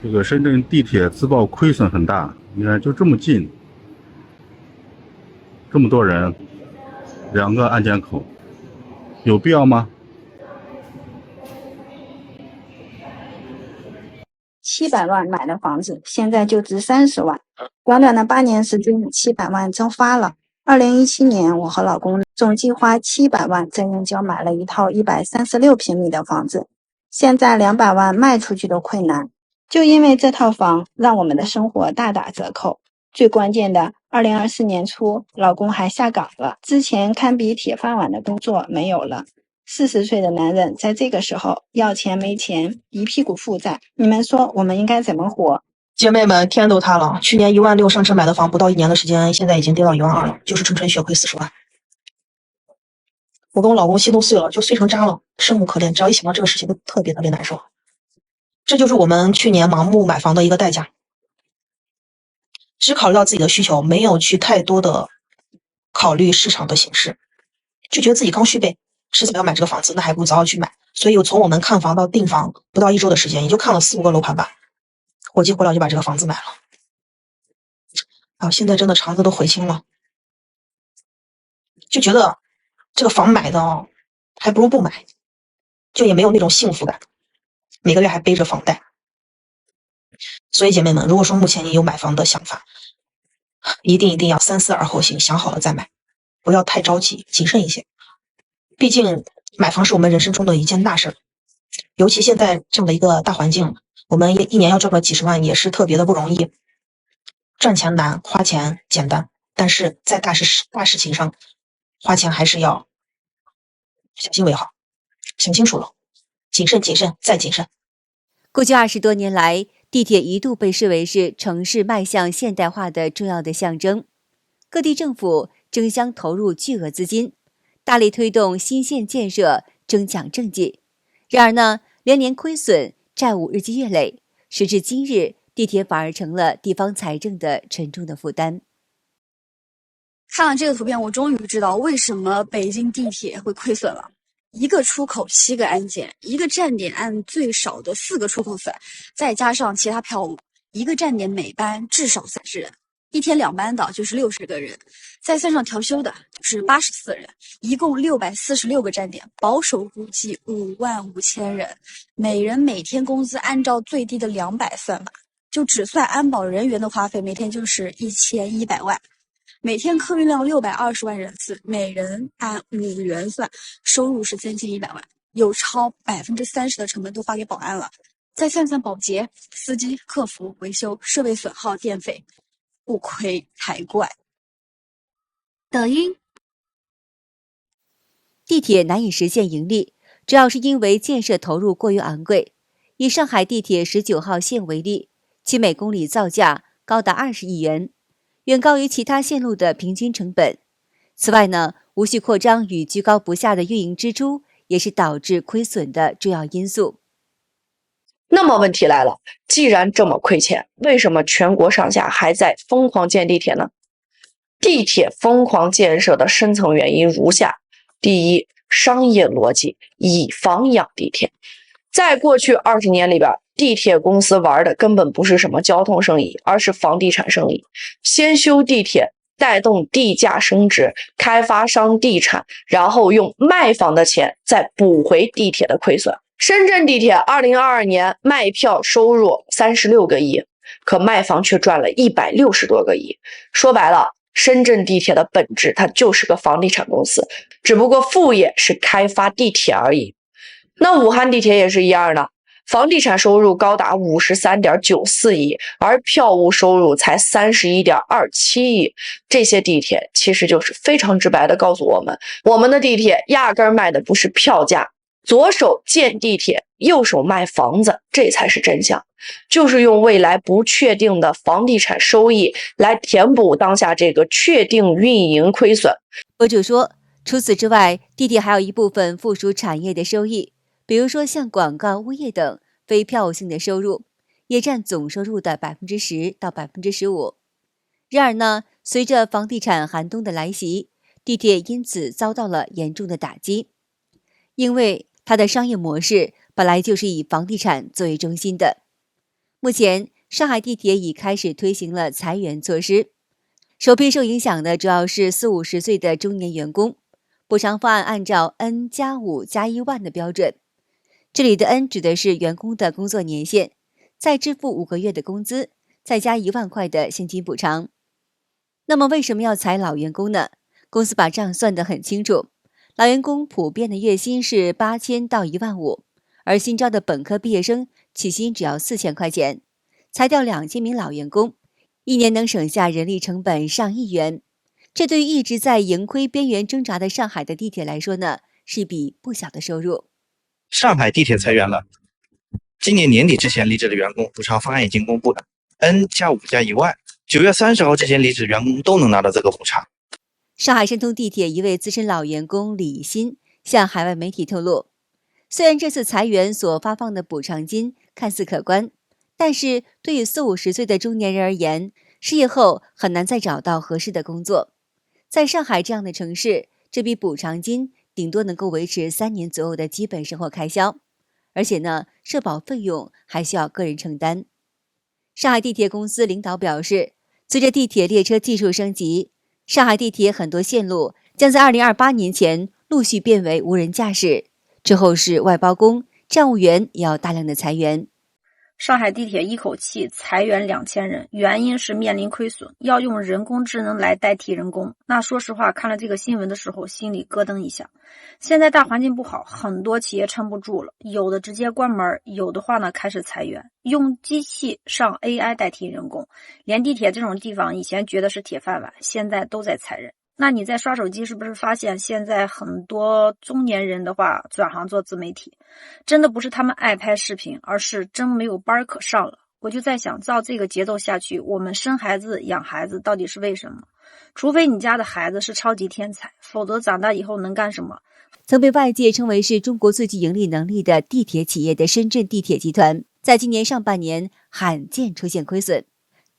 这个深圳地铁自曝亏损很大，你看就这么近，这么多人，2个安检口，有必要吗？700万买的房子，现在就值30万，短短的8年时间，700万蒸发了。2017年，我和老公总计花700万在燕郊买了一套136平米的房子，现在200万卖出去都困难。就因为这套房，让我们的生活大打折扣。最关键的，2024年初，老公还下岗了，之前堪比铁饭碗的工作没有了。40岁的男人在这个时候要钱没钱，一屁股负债，你们说我们应该怎么活？姐妹们，天都塌了！去年16000上车买的房，不到1年的时间，现在已经跌到12000了，就是纯纯血亏40万。我跟我老公心都碎了，就碎成渣了，生无可恋。只要一想到这个事情，都特别难受。这就是我们去年盲目买房的一个代价，只考虑到自己的需求，没有去太多的考虑市场的形势，就觉得自己刚需呗，实在要买这个房子，那还不如早去买。所以从我们看房到订房不到1周的时间，也就看了4、5个楼盘吧，火急火燎就把这个房子买了。啊，现在真的肠子都悔青了，就觉得这个房买的还不如不买，就也没有那种幸福感，每个月还背着房贷。所以姐妹们，如果说目前你有买房的想法，一定要三思而后行，想好了再买，不要太着急，谨慎一些。毕竟买房是我们人生中的一件大事，尤其现在这样的一个大环境，我们一年要赚个几十万也是特别的不容易。赚钱难，花钱简单，但是在大事情上，花钱还是要小心为好。想清楚了，谨慎再谨慎。过去20多年来，地铁一度被视为是城市迈向现代化的重要的象征，各地政府争相投入巨额资金，大力推动新线建设，争抢政绩。然而呢，连年亏损，债务日积月累，时至今日，地铁反而成了地方财政的沉重的负担。看了这个图片，我终于知道为什么北京地铁会亏损了。一个出口7个安检，一个站点按最少的4个出口算，再加上其他票务，一个站点每班至少30人，一天2班的就是60个人，再算上调休的就是84人，一共646个站点，保守估计55000人，每人每天工资按照最低的200算吧，就只算安保人员的花费，每天就是1100万。每天客运量620万人次，每人按5元算，收入是将近100万，有超30%的成本都发给保安了。再算算保洁、司机、客服、维修、设备损耗、电费，不亏才怪。抖音，地铁难以实现盈利，主要是因为建设投入过于昂贵。以上海地铁19号线为例，其每公里造价高达20亿元。远高于其他线路的平均成本。此外呢，无序扩张与居高不下的运营支出也是导致亏损的重要因素。那么问题来了，既然这么亏钱，为什么全国上下还在疯狂建地铁呢？地铁疯狂建设的深层原因如下：第一，商业逻辑，以房养地铁。在过去20年里边，地铁公司玩的根本不是什么交通生意，而是房地产生意。先修地铁，带动地价升值，开发商地产，然后用卖房的钱再补回地铁的亏损。深圳地铁2022年卖票收入36个亿，可卖房却赚了160多个亿。说白了，深圳地铁的本质它就是个房地产公司，只不过副业是开发地铁而已。那武汉地铁也是一样的，房地产收入高达53.94亿，而票务收入才31.27亿。这些地铁其实就是非常直白的告诉我们，我们的地铁压根卖的不是票价，左手建地铁，右手卖房子，这才是真相。就是用未来不确定的房地产收益来填补当下这个确定运营亏损。博主说，除此之外，地铁还有一部分附属产业的收益，比如说像广告、物业等非票务性的收入，也占总收入的10%到15%。然而呢，随着房地产寒冬的来袭，地铁因此遭到了严重的打击，因为它的商业模式本来就是以房地产作为中心的。目前，上海地铁已开始推行了裁员措施，首批受影响的主要是40-50岁的中年员工。补偿方案按照 N+5+1万的标准，这里的 N 指的是员工的工作年限，再支付5个月的工资，再加1万块的现金补偿。那么为什么要裁老员工呢？公司把账算得很清楚，老员工普遍的月薪是8000到15000，而新招的本科毕业生起薪只要4000块钱，裁掉2000名老员工，一年能省下人力成本上亿元。这对于一直在盈亏边缘挣扎的上海的地铁来说呢，是一笔不小的收入。上海地铁裁员了，今年年底之前离职的员工补偿方案已经公布了 ，N+5+1万，9月30号之前离职员工都能拿到这个补偿。上海申通地铁一位资深老员工李欣向海外媒体透露，虽然这次裁员所发放的补偿金看似可观，但是对于40-50岁的中年人而言，失业后很难再找到合适的工作。在上海这样的城市，这笔补偿金顶多能够维持3年左右的基本生活开销，而且呢，社保费用还需要个人承担。上海地铁公司领导表示，随着地铁列车技术升级，上海地铁很多线路将在2028年前陆续变为无人驾驶，之后是外包工、站务员也要大量的裁员。上海地铁一口气裁员2000人，原因是面临亏损，要用人工智能来代替人工。那说实话，看了这个新闻的时候，心里咯噔一下。现在大环境不好，很多企业撑不住了，有的直接关门，有的话呢开始裁员，用机器上 AI 代替人工。连地铁这种地方以前觉得是铁饭碗，现在都在裁人。那你在刷手机是不是发现现在很多中年人的话转行做自媒体，真的不是他们爱拍视频，而是真没有班可上了。我就在想，照这个节奏下去，我们生孩子养孩子到底是为什么？除非你家的孩子是超级天才，否则长大以后能干什么？曾被外界称为是中国最具盈利能力的地铁企业的深圳地铁集团，在今年上半年罕见出现亏损，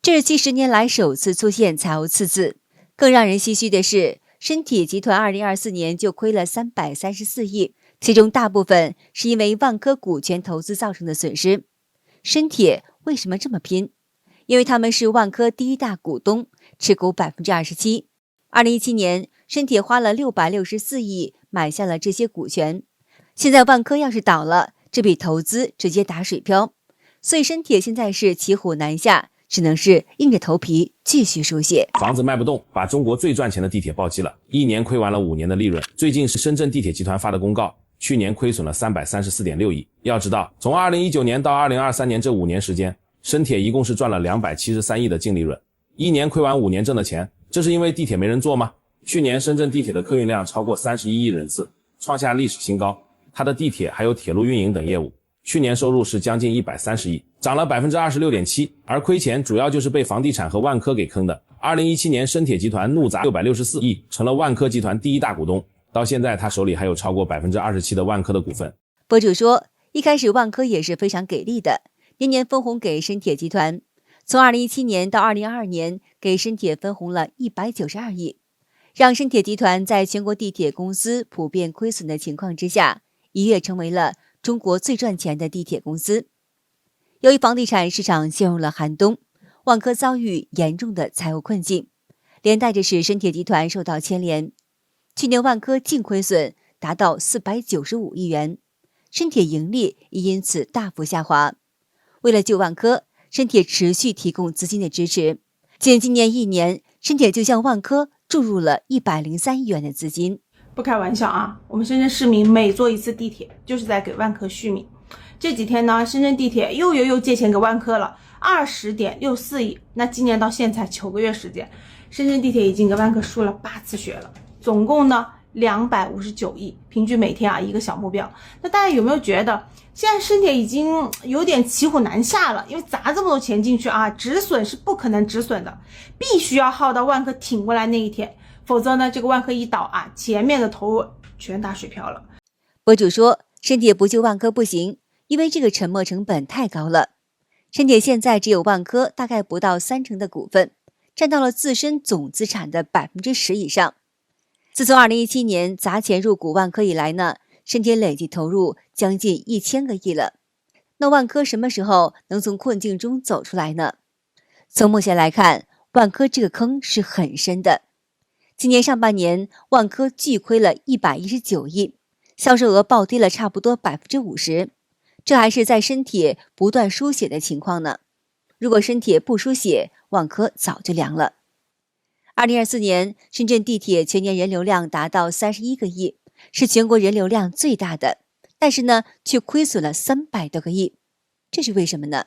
这是70年来首次出现财务赤字。更让人唏嘘的是，深铁集团2024年就亏了334亿，其中大部分是因为万科股权投资造成的损失。深铁为什么这么拼？因为他们是万科第一大股东，持股27%。2017年，深铁花了664亿买下了这些股权。现在万科要是倒了，这笔投资直接打水漂，所以深铁现在是骑虎难下，只能是硬着头皮继续书写。房子卖不动，把中国最赚钱的地铁暴击了，一年亏完了5年的利润。最近是深圳地铁集团发的公告，去年亏损了334.6亿。要知道，从2019年到2023年这5年时间，深铁一共是赚了273亿的净利润，一年亏完5年挣的钱，这是因为地铁没人坐吗？去年深圳地铁的客运量超过31亿人次，创下历史新高。它的地铁还有铁路运营等业务，去年收入是将近130亿，涨了 26.7%， 而亏钱主要就是被房地产和万科给坑的。2017年深铁集团怒砸664亿，成了万科集团第一大股东，到现在他手里还有超过 27% 的万科的股份。博主说，一开始万科也是非常给力的，年年分红给深铁集团，从2017年到2022年给深铁分红了192亿，让深铁集团在全国地铁公司普遍亏损的情况之下，一跃成为了中国最赚钱的地铁公司。由于房地产市场陷入了寒冬，万科遭遇严重的财务困境，连带着使深铁集团受到牵连。去年万科净亏损达到495亿元，深铁盈利也因此大幅下滑。为了救万科，深铁持续提供资金的支持，仅今年1年，深铁就向万科注入了103亿元的资金。不开玩笑啊，我们深圳市民每坐一次地铁就是在给万科续命。这几天呢，深圳地铁又借钱给万科了20.64亿。那今年到现在9个月时间，深圳地铁已经给万科输了8次血了，总共呢259亿，平均每天1个小目标。那大家有没有觉得现在深铁已经有点骑虎难下了？因为砸这么多钱进去啊，止损是不可能止损的，必须要耗到万科挺过来那一天，否则呢，这个万科一倒啊，前面的投入全打水漂了。博主说，深铁不救万科不行，因为这个沉没成本太高了。深铁现在只有万科大概不到30%的股份，占到了自身总资产的10%以上。自从2017年砸钱入股万科以来呢，深铁累计投入将近1000个亿了。那万科什么时候能从困境中走出来呢？从目前来看，万科这个坑是很深的。今年上半年，万科巨亏了119亿，销售额暴跌了差不多50%，这还是在深铁不断输血的情况呢。如果深铁不输血，万科早就凉了。2024年，深圳地铁全年人流量达到31个亿，是全国人流量最大的，但是呢，却亏损了300多个亿，这是为什么呢？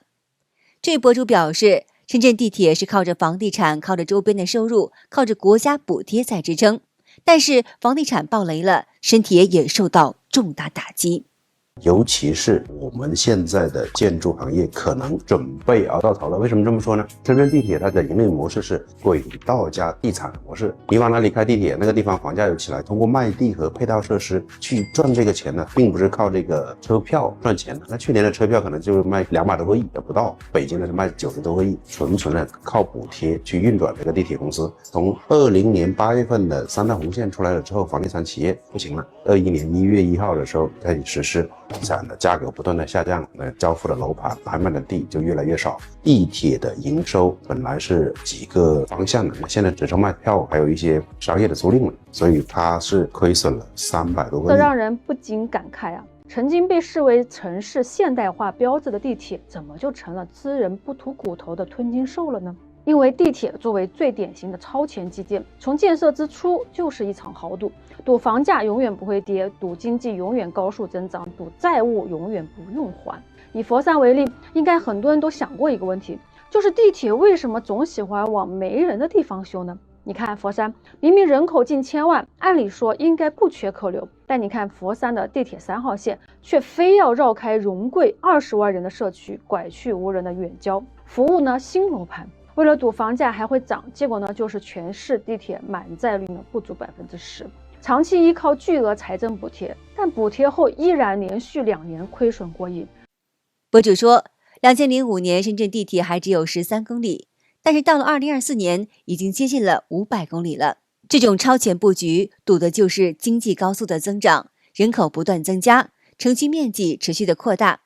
这位博主表示，深圳地铁是靠着房地产、靠着周边的收入、靠着国家补贴在支撑，但是房地产爆雷了，深铁也受到重大打击。尤其是我们现在的建筑行业可能准备熬到头了。为什么这么说呢？深圳地铁它的盈利模式是轨道加地产模式，你往哪里开地铁，那个地方房价有起来，通过卖地和配套设施去赚这个钱呢，并不是靠这个车票赚钱的。那去年的车票可能就卖200多个亿也不到，北京呢是卖90多个亿，纯的靠补贴去运转这个地铁公司。从20年8月份的3道红线出来了之后，房地产企业不行了，21年1月1号的时候开始实施，地产的价格不断的下降，交付的楼盘拍卖的地就越来越少。地铁的营收本来是几个方向的，现在只剩卖票，还有一些商业的租赁了，所以它是亏损了300多个亿。这让人不禁感慨啊！曾经被视为城市现代化标志的地铁，怎么就成了吃人不吐骨头的吞金兽了呢？因为地铁作为最典型的超前基建，从建设之初就是一场豪赌，赌房价永远不会跌，赌经济永远高速增长，赌债务永远不用还。以佛山为例，应该很多人都想过一个问题，就是地铁为什么总喜欢往没人的地方修呢？你看佛山，明明人口近1000万，按理说应该不缺客流，但你看佛山的地铁3号线，却非要绕开容柜20万人的社区，拐去无人的远郊，服务呢新楼盘。为了赌房价还会涨，结果呢就是全市地铁满载率呢不足10%，长期依靠巨额财政补贴，但补贴后依然连续2年亏损过亿。博主说，2005年深圳地铁还只有13公里，但是到了2024年已经接近了500公里了。这种超前布局赌的就是经济高速的增长，人口不断增加，城区面积持续的扩大。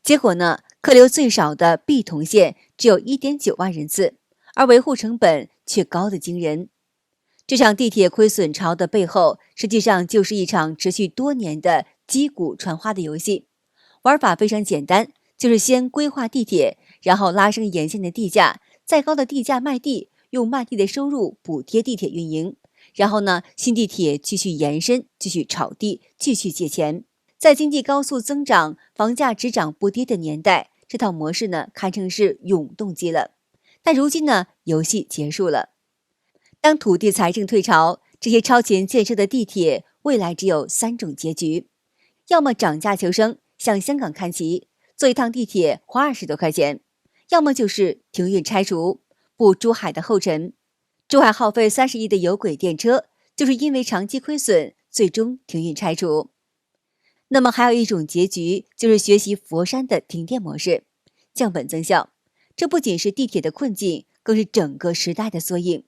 结果呢，客流最少的碧桐线只有1.9万人次，而维护成本却高得惊人。这场地铁亏损潮的背后，实际上就是一场持续多年的击鼓传花的游戏。玩法非常简单，就是先规划地铁，然后拉升沿线的地价，再高的地价卖地，用卖地的收入补贴地铁运营，然后呢，新地铁继续延伸，继续炒地，继续借钱。在经济高速增长、房价只涨不跌的年代，这套模式呢，堪称是永动机了。但如今呢，游戏结束了。当土地财政退潮，这些超前建设的地铁未来只有3种结局：要么涨价求生，向香港看齐，坐一趟地铁花20多块钱；要么就是停运拆除，步珠海的后尘。珠海耗费30亿的有轨电车，就是因为长期亏损，最终停运拆除。那么还有一种结局，就是学习佛山的停电模式，降本增效。这不仅是地铁的困境，更是整个时代的缩影。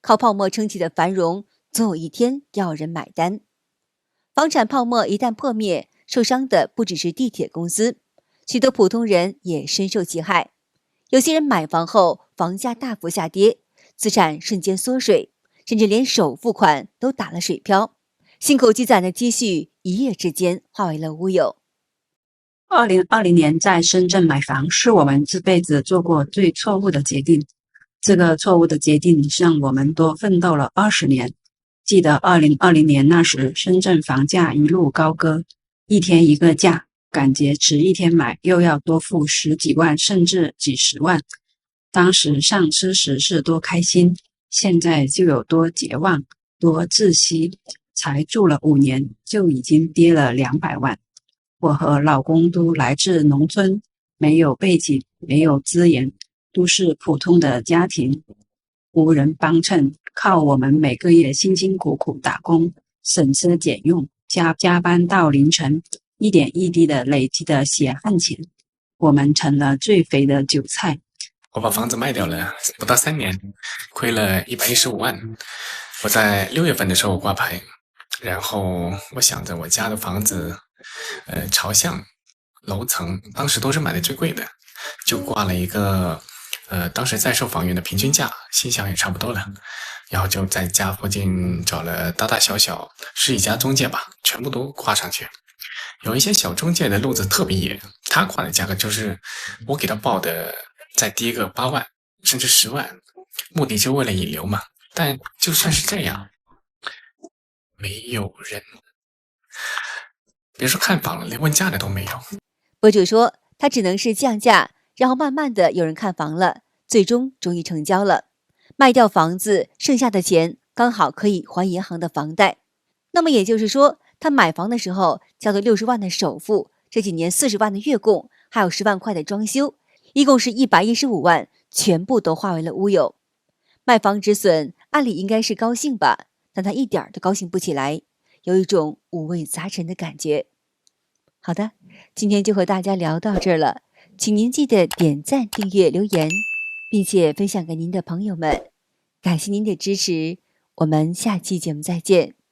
靠泡沫撑起的繁荣，总有一天要人买单。房产泡沫一旦破灭，受伤的不只是地铁公司，许多普通人也深受其害。有些人买房后，房价大幅下跌，资产瞬间缩水，甚至连首付款都打了水漂。辛苦积攒的积蓄一夜之间化为了乌有。2020年在深圳买房是我们这辈子做过最错误的决定。这个错误的决定让我们多奋斗了20年。记得2020年那时，深圳房价一路高歌，一天一个价，感觉迟一天买又要多付10几万甚至几十万。当时上车时是多开心，现在就有多绝望，多窒息。才住了5年就已经跌了200万。我和老公都来自农村，没有背景，没有资源，都是普通的家庭，无人帮衬，靠我们每个月辛辛苦苦打工，省吃俭用，加班到凌晨，一点一滴的累积的血汗钱，我们成了最肥的韭菜。我把房子卖掉了，不到3年，亏了115万。我在6月份的时候挂牌，然后我想着我家的房子朝向楼层，当时都是买的最贵的，就挂了一个当时在售房源的平均价，心想也差不多了，然后就在家附近找了大大小小10几家中介吧，全部都挂上去。有一些小中介的路子特别野，他挂的价格就是我给他报的再低个8万甚至10万，目的就为了引流嘛。但就算是这样，没有人，别说看房了，连问价的都没有。博主说他只能是降价，然后慢慢的有人看房了，最终终于成交了，卖掉房子，剩下的钱刚好可以还银行的房贷。那么也就是说，他买房的时候交的60万的首付，这几年40万的月供，还有10万块的装修，一共是115万，全部都化为了乌有。卖房止损，按理应该是高兴吧，但他一点都高兴不起来，有一种五味杂陈的感觉。好的，今天就和大家聊到这儿了，请您记得点赞、订阅、留言，并且分享给您的朋友们。感谢您的支持，我们下期节目再见。